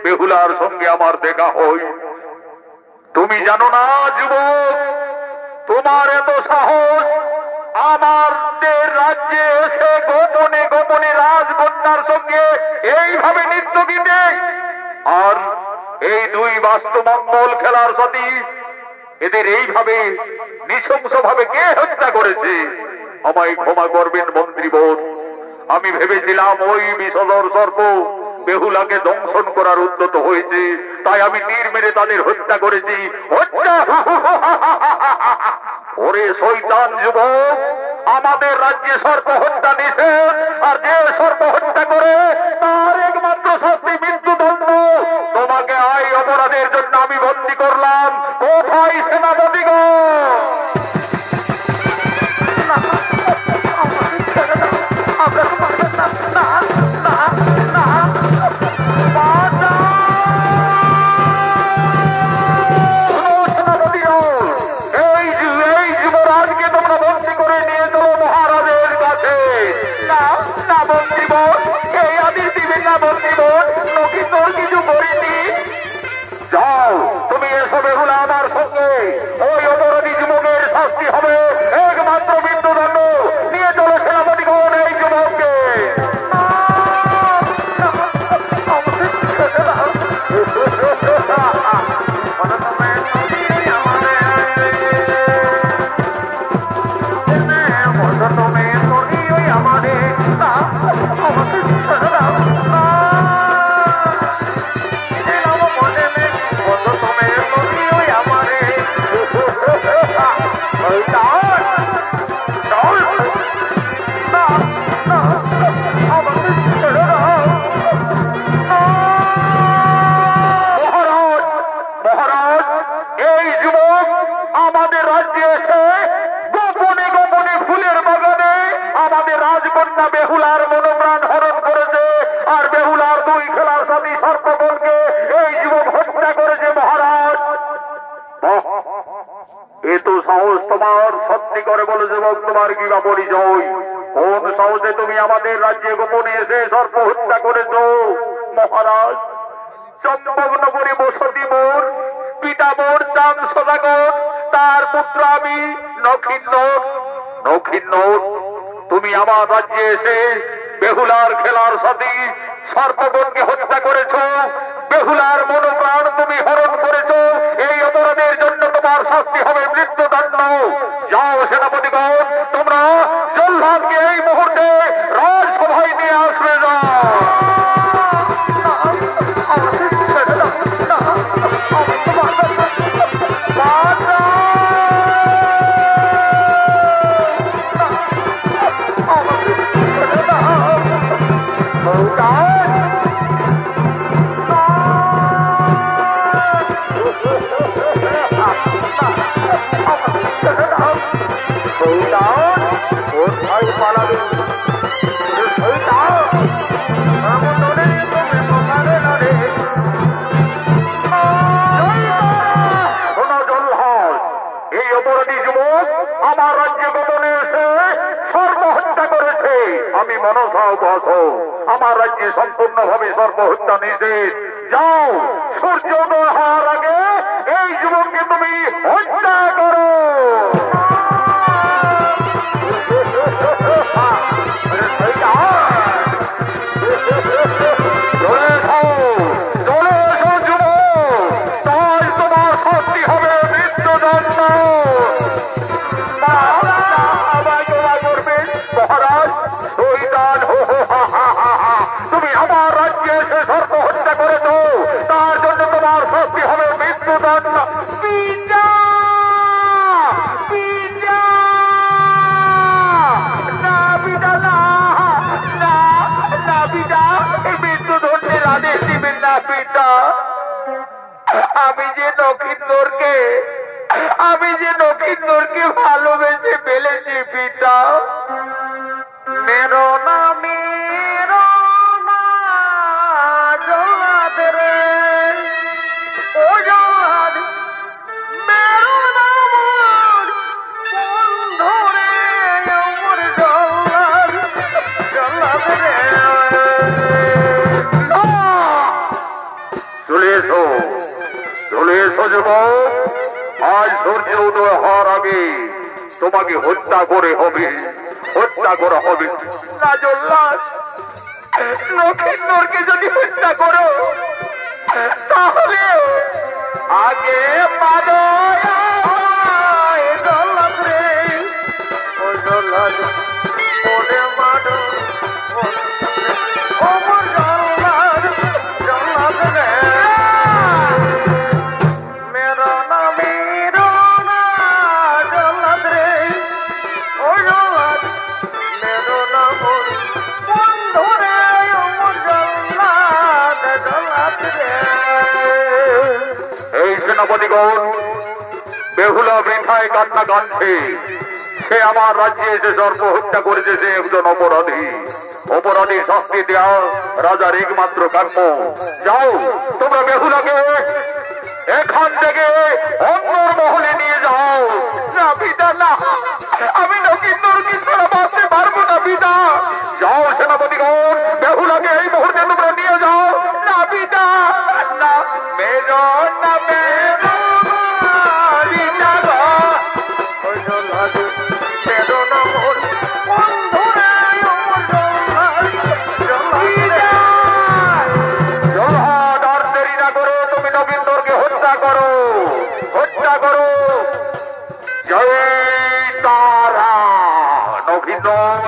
বেহুলার সঙ্গে আমার দেখা হয়। তুমি জানো না যুবক, তোমার এত সাহস আমাদের রাজ্যে এসে গোপনে গোপনে রাজকন্যার সঙ্গে এইভাবে নৃত্য গীতে, আর এই দুই বাস্তুমঙ্গল খেলার সাথে এদের এইভাবে নৃশংস ভাবে কে হত্যা করেছে? আমায় ক্ষমা করবেন মন্ত্রীবর। আমি ভেবেছিলাম ওই বিষধর সর্প বেহুলাকে দংশন করার উদ্যত হয়েছে, তাই আমি তীর মেরে তাদের হত্যা করেছি। হত্যা! ওরে শয়তান যুবক, আমাদের রাজ্যে সর্প হত্যা নিষেধ, আর যে সর্প হত্যা করে তার একমাত্র শাস্তি মৃত্যুদণ্ড। তোমাকে এই অপরাধের জন্য আমি বন্দী করলাম। কোথায় সেনাপতিগণ? কিছু করিনি। যাও, তুমি এসো বেহুলা আমার সঙ্গে। ওই অপরাধী যুবকের শাস্তি হবে একমাত্র মৃত্যুদণ্ড। নিয়ে চলো সেনাপতিগণ এই যুবককে। আমাদের রাজ্যে এসে গোপনে গোপনে ফুলের বাগানে আমাদের রাজকন্যা বেহুলার মনোপ্রাণ হরণ করেছে, আর বেহুলার দুই খেলার সাথী সর্পগণকে এই যুবক হত্যা করেছে। মহারাজ, এ তো সাহস তোমার! সত্যি করে বলো যুবক, তোমার কি বা পরিচয়? কোন সাহসে তুমি আমাদের রাজ্যে গোপনে এসে সর্প হত্যা করেছ? মহারাজ, চম্পকনগরে বসতি মোর, পিতা মোর চাঁদ সদাগর, তার পুত্র আমি নখিন্দর। নখিন্দর, তুমি আমার রাজ্যে এসে বেহুলার খেলার সাথী সর্পগণকে হত্যা করেছ, বেহুলার মনোপ্রাণ তুমি হরণ করেছ। এই অপরাধের জন্য তোমার শাস্তি হবে মৃত্যুদণ্ড। যাও সেনাপতিগণ, তোমরা জল্লাদকে এই মুহূর্তে রাজসভায় নিয়ে আসবে। যাও। Oh, পালাবে এই অপরাধী যুবক আমার রাজ্যে গোপনে এসে সর্বহত্যা করেছে। আমি মনসা উপাস আমার রাজ্যে সম্পূর্ণভাবে সর্বহত্যা নিষেধ। যাও, সূর্যোদয় হওয়ার আগে এই যুবককে তুমি হত্যা করো। তুমি আমার রাজ্যে এসে সর্বহত্যা করেছো, তার জন্য তোমার শাস্তি হবে মৃত্যুদণ্ড। পিতা পিতা না পিতা না না না পিতা, এই মৃত্যুদণ্ডের আদেশ দিবেন না পিতা। আমি যে লক্ষিন্দরকে ভালোবেসে ফেলেছি পিতা। মেরো না জল্লাদ রে, ও জল্লাদ, মেরো না বন্ধু রে, আমার জল্লাদ, জল্লাদ রে। চলে এসো যুবক, আজ সূর্য উদয় হওয়ার আগে তোমাকে হত্যা করা হবে। না জল্লাদ, লক্ষিন্দরকে যদি হত্যা করো তাহলে আগে মারো জল্লাদ রে, ও জল্লাদ, ওরে মারো ও জল্লাদ, জল্লাদ রে। মেরো না জল্লাদ রে, ও জল্লাদ, মেরো না বন্ধু রে, ও জল্লাদ, জল্লাদ রে। এই সেনাপতিগণ, বেহুলা বৃথায় কান্না কাঁদছে। সে আমার রাজ্যে এসে সর্বহত্যা করেছে। সে একজন অপরাধী শাস্তি দেওয়া রাজার একমাত্র কর্ম। যাও, তোমরা বেহুলাকে এখান থেকে অন্যর মহলে নিয়ে যাও। না পিতা না, আমি লক্ষিন্দরকে ছাড়া বাঁচতে পারবো না পিতা। যাও সেনাপতিগণ, বেহুলাকে এই মুহূর্তে তোমরা নিয়ে যাও। না পিতা না, মেরো না মেরো পিতা গো, ওই জল্লাদ, মেরো না মোর বন্ধু রে, আমার জল্লাদ, জল্লাদ। আর দেরি না করো, তুমি লক্ষিন্দরকে হত্যা করো। জয় তারা। লক্ষিন্দর,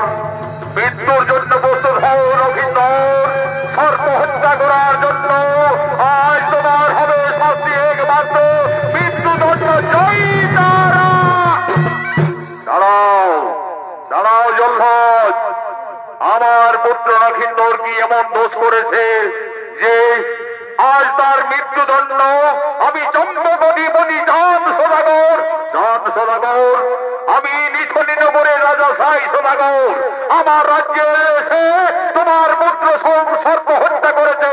মৃত্যুর জন্য প্রস্তুত হও। লক্ষিন্দর, সর্বহত্যা করার জন্য আজ তোমার হবে শাস্তি একমাত্র মৃত্যুদণ্ড। জয় তারা। দাঁড়াও জল্লাদ, আমার পুত্র লক্ষিন্দর কি এমন দোষ করেছে যে আজ তার মৃত্যুদণ্ড আমি চম্পকদীপতি চাঁদ সদাগর, আমি নিছনিনগরের রাজা সাই সদাগর আমার রাজ্যে এসে তোমার পুত্র সর্বহত্যা করেছে।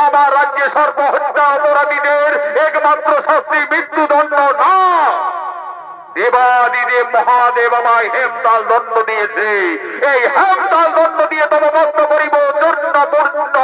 আমার রাজ্যে সর্বহত্যা অপরাধীদের একমাত্র শাস্তি মৃত্যুদণ্ড না। দেবাদিদেব মহাদেব আমায় হেমতাল দণ্ড দিয়েছে। এই হেমতাল দণ্ড দিয়ে তবে মস্ত করিব চূর্ণপূর্ণ।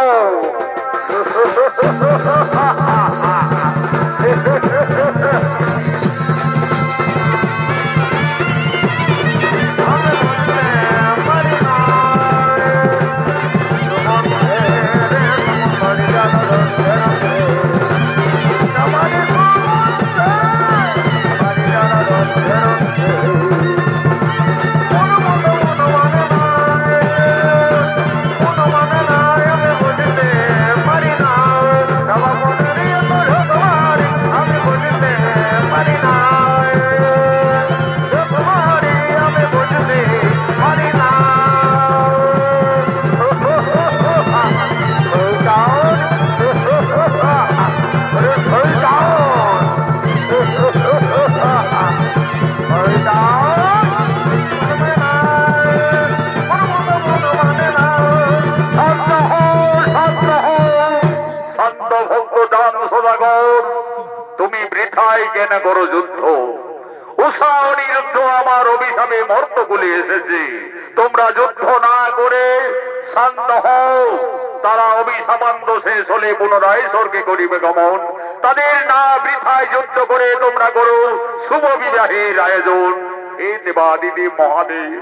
কেন করো যুদ্ধ? উষা অনিরুদ্ধ আমার অভিশাপে মর্তকুলে এসেছে, তোমরা যুদ্ধ না করে শান্ত হও। তারা অভিশাপান্ত শেষ হলে পুনরায় স্বর্গে করিবে গমন। তাদের না বৃথায় যুদ্ধ করে তোমরা করো শুভ বিবাহের আয়োজন। হে দেবাদিদেব মহাদেব,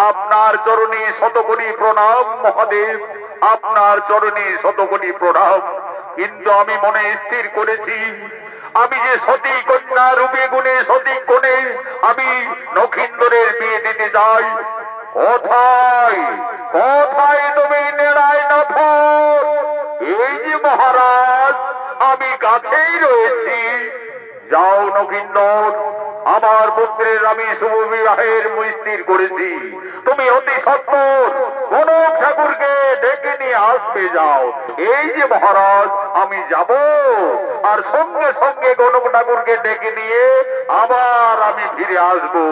আপনার চরণে শতকোটি প্রণাম। মহাদেব, আপনার চরণে শতকোটি প্রণাম। কিন্তু আমি মনে স্থির করেছি, আমি যে সতী কন্যা রূপে গুণে সতী কোণে আমি নখিন্দরের বিয়ে দিতে চাই। কোথায় কোথায় তুমি নেড়াই নাথ? এই যে মহারাজ, আমি কাছেই রয়েছি। যাও নখিন্দর, আমার পুত্রের আমি শুভ বিবাহের স্থির করেছি। তুমি অতি সত্বর কনক ঠাকুরকে ডেকে নিয়ে আসবে। যাও। এই যে মহারাজ, আমি যাব, আর সঙ্গে সঙ্গে কনক ঠাকুরকে ডেকে নিয়ে আবার আমি ফিরে আসবো।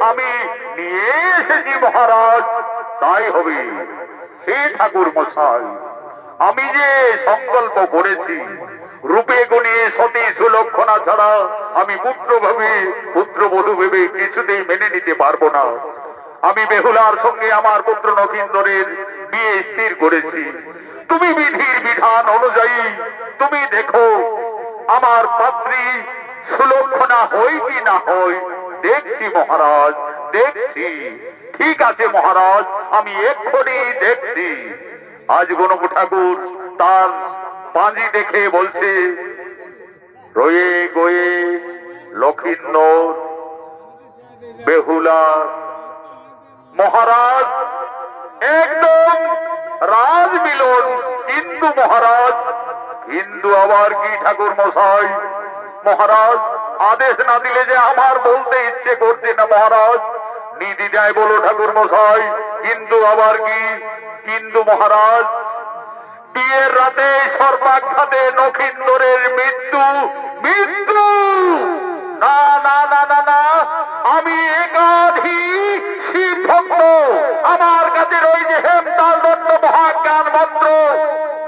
আমি নিয়ে এসেছি মহারাজ, তাই হবে। হে ঠাকুর মশাই, আমি যে সংকল্প করেছি, রূপে গুণে সতী সুলক্ষণা ছাড়া আমি পুত্রবধূ ভেবে কিছুতেই মেনে নিতে পারবো না। আমি বেহুলার সঙ্গে আমার পুত্র নখিন্দরের বিয়ে স্থির করেছি। তুমি বিধির বিধান অনুযায়ী তুমি দেখো আমার পাত্রী সুলক্ষণা হই কি না হই। দেখছি মহারাজ, দেখছি। ঠিক আছে মহারাজ, আমি এক্ষুনি দেখছি। আজ গণক ঠাকুর তার পাঁজি দেখে বলছে, রয়ে গয়ে লক্ষিন্দর বেহুলা। মহারাজ, একদম রাজ মিলন। কিন্তু মহারাজ, কিন্তু আবার কি ঠাকুর মশাই? মহারাজ, আদেশ না দিলে যে আমার বলতে ইচ্ছে করছে না মহারাজ। নীতি দেয় বলো ঠাকুর মশাই, কিন্তু আবার কি? কিন্তু মহারাজ, বিয়ের রাতে সর্বাঘাতে নখিন্দরের মৃত্যু। মৃত্যু না না না না না, আমি একাধিক শিব ভক্ত, আমার কাছে রয়েছে হেমতাল দত্ত মহাজ্ঞান মন্ত্র।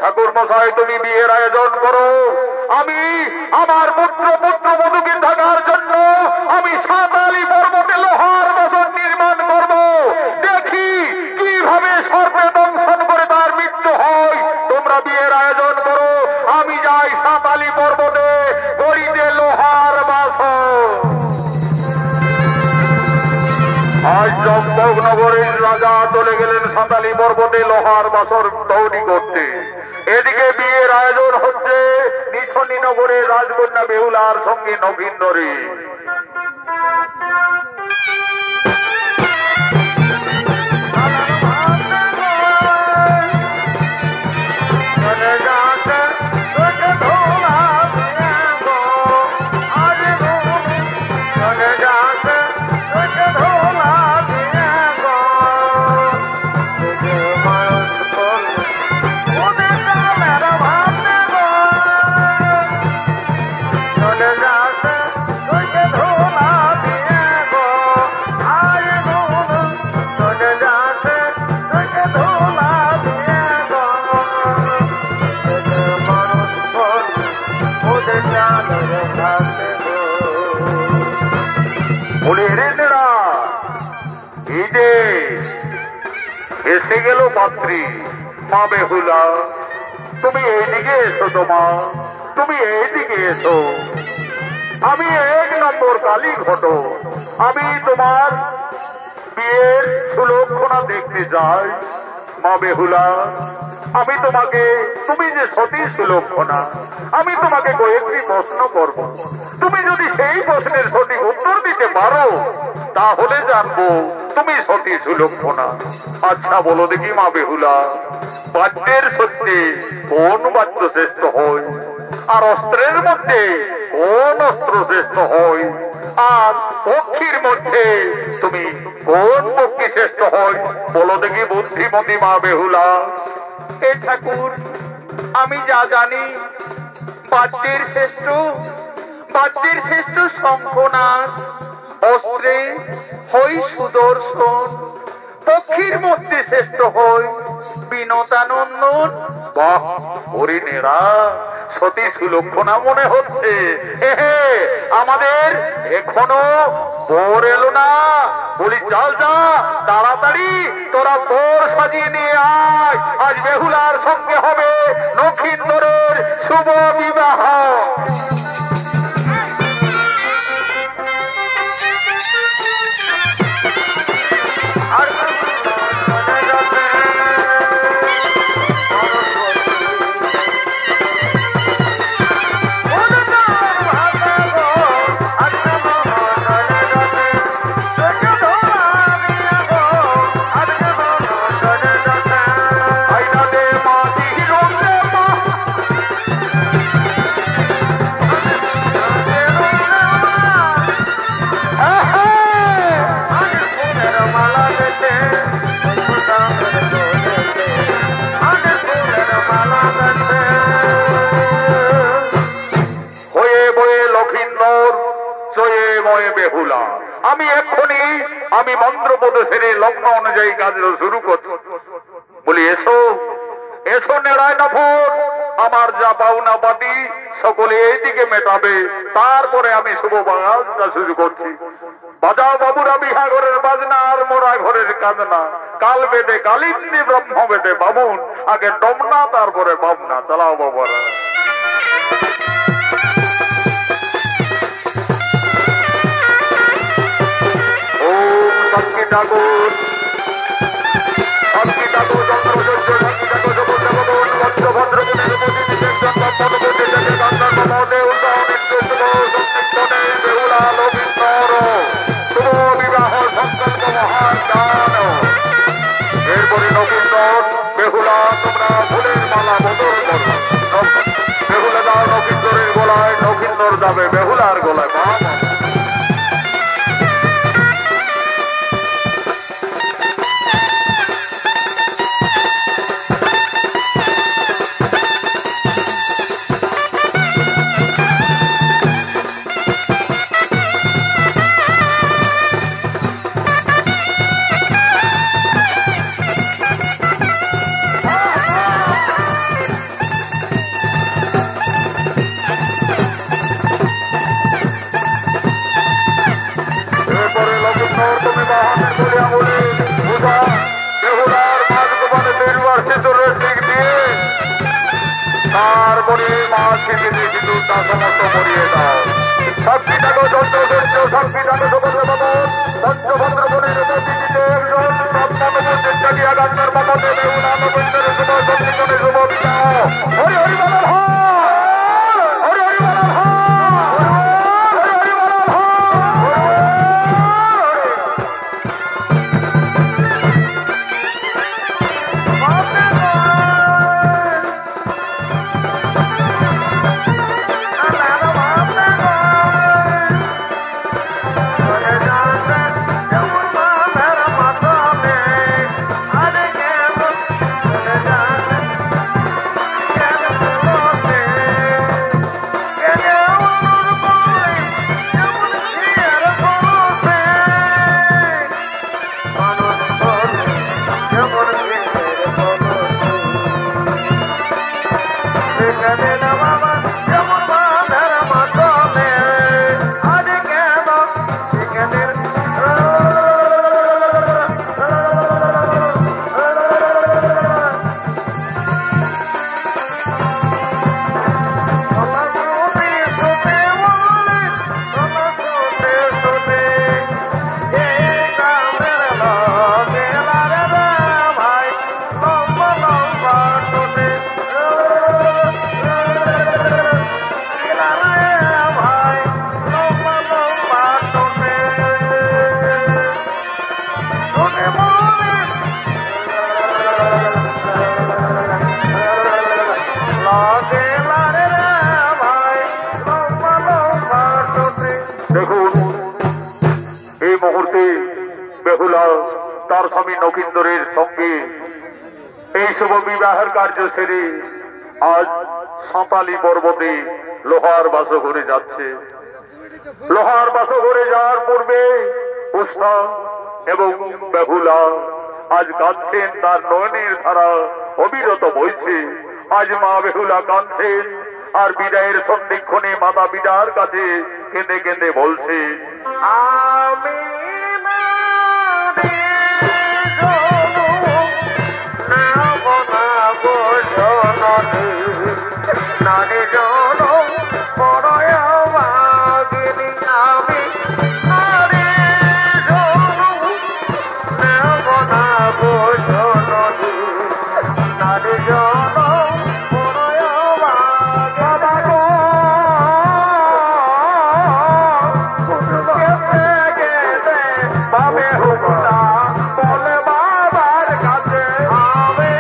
ঠাকুর মশাই, তুমি বিয়ের আয়োজন করো। আমি আমার পুত্রবধূকে থাকার জন্য আমি সাঁতালি পর্বতে লোহার বাসন নির্মাণ করব। দেখি কিভাবে সর্বে দংশন করে তার মৃত্যু হয়। তোমরা বিয়ের আয়োজন করো, আমি যাই সাঁতালি পর্বতে গড়িতে লোহার বাসন। আজ চম্পকনগরের রাজা চলে গেলেন সাঁতালি পর্বতে লোহার বাসন তৈরি করতে। এদিকে বিয়ের আয়োজন হচ্ছে নিছনি নগরের রাজকন্যা বেহুলার সঙ্গে নখিন্দরে। এসে গেল পাত্রী। মা বেহুলা, তুমি এইদিকে এসো তো মা, তুমি এইদিকে এসো। আমি 1 নম্বর কালী ঘটক। আমি তোমার বিয়ের সুলক্ষণা দেখতে যাই। মা বেহুলা, আমি তোমাকে, তুমি যে সতী সুলক্ষণা, আমি তোমাকে কয়েকটি প্রশ্ন করব। তুমি যদি সেই প্রশ্নের সঠিক উত্তর দিতে পারো তাহলে জানবো তুমি সতী সুলক্ষণা। আচ্ছা বলো দেখি মা বেহুলা, বাদ্যের সত্যি কোন বাদ্য শ্রেষ্ঠ হয়? আর অস্ত্রের মধ্যে কোন অস্ত্র শ্রেষ্ঠ হয়? আর পক্ষীর মধ্যে তুমি কোন পক্ষী শ্রেষ্ঠ হয়? বলো দেখি বুদ্ধিমতী মা বেহুলা। হে ঠাকুর, আমি যা জানি বাদ্যের শ্রেষ্ঠ শঙ্খনাদ, অস্ত্রে হই সুদর্শন, পক্ষীর মধ্যে শ্রেষ্ঠ হই বিনোদানন্দন। বাহ, হরিণেরা সতী সুলক্ষণা মনে হচ্ছে। আমাদের এখনো বর এলো না। বলি চল যা, তাড়াতাড়ি তোরা বর সাজিয়ে নিয়ে আয়। আজ বেহুলার সঙ্গে হবে নক্ষিন্দরের শুভ বিবাহ। আমি এক্ষুনি আমি মন্ত্রপদ সেরে লগ্ন অনুযায়ী কাজ শুরু করছি। বলি এসো এসো নেড়ায় নফর, আমার যা পাওনা পাতি সকলে এইদিকে মেটাবে, তারপরে আমি শুভ বাজনা শুরু করছি। বাজাও বাবুরা বিহা ঘরের বাজনা আর মোরা ঘরের কাজনা। কাল বেদে কালিন্দি, ব্রহ্ম বেদে বামুন, আগে ডমনা তারপরে বামনা। চালাও বাবারা। শক্তি ঠাকুর, শক্তি ঠাকুর, চন্দ্রযোগ্য শক্তি ঠাকুর, ভদ্রগুণের বেহুলা লবিন্দর শুভ বিবাহ সংকল্প মহান দান। এরপরে নবীন্দর বেহুলা তোমরা ফুলের মালা বদল করো। বেহুলা দাও নবীন্দরের গলায়, নবীন্দর যাবে বেহুলার গলায়। মা তারপরে মা থেকে কিন্তু তা সমস্ত মরিয়ে দাও। শক্তিটাকে যন্ত্র করছো, শক্তিটাকে পঞ্চভদ্রগণের মধ্যে চেষ্টা দিয়ে ডাক্তার বাবাতে বেহুলা নবীন্দ্রের শুভ শক্তিগণের শুভ বিবাহ। হরি হরি বল, হরি হরি বল, হরি হরি বল। বিবাহের কার্য সেরে আজ সাঁতালি পর্বতে লোহার বাসঘরে যাচ্ছে। লোহার বাসঘরে যাওয়ার পূর্বে উষ্ঠা এবং বেহুলা আজ কাঁদছেন, তার নয়নের ধারা অবিরত বইছে। আজ মা বেহুলা কাঁদছেন আর বিদায়ের সন্ধিক্ষণে মাতা পিতার কাছে কেঁদে কেঁদে বলছে, আমি নারী জন বড়য় বাগিনী আমি নারী জন বনাবো জননী নারী জন বড়য় বাগো গেতে পাবে হুমটা বলে বাবার কাছে আমি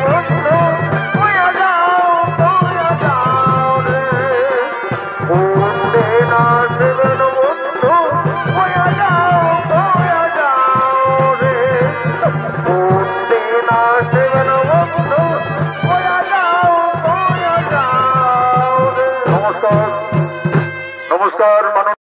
বন্ধু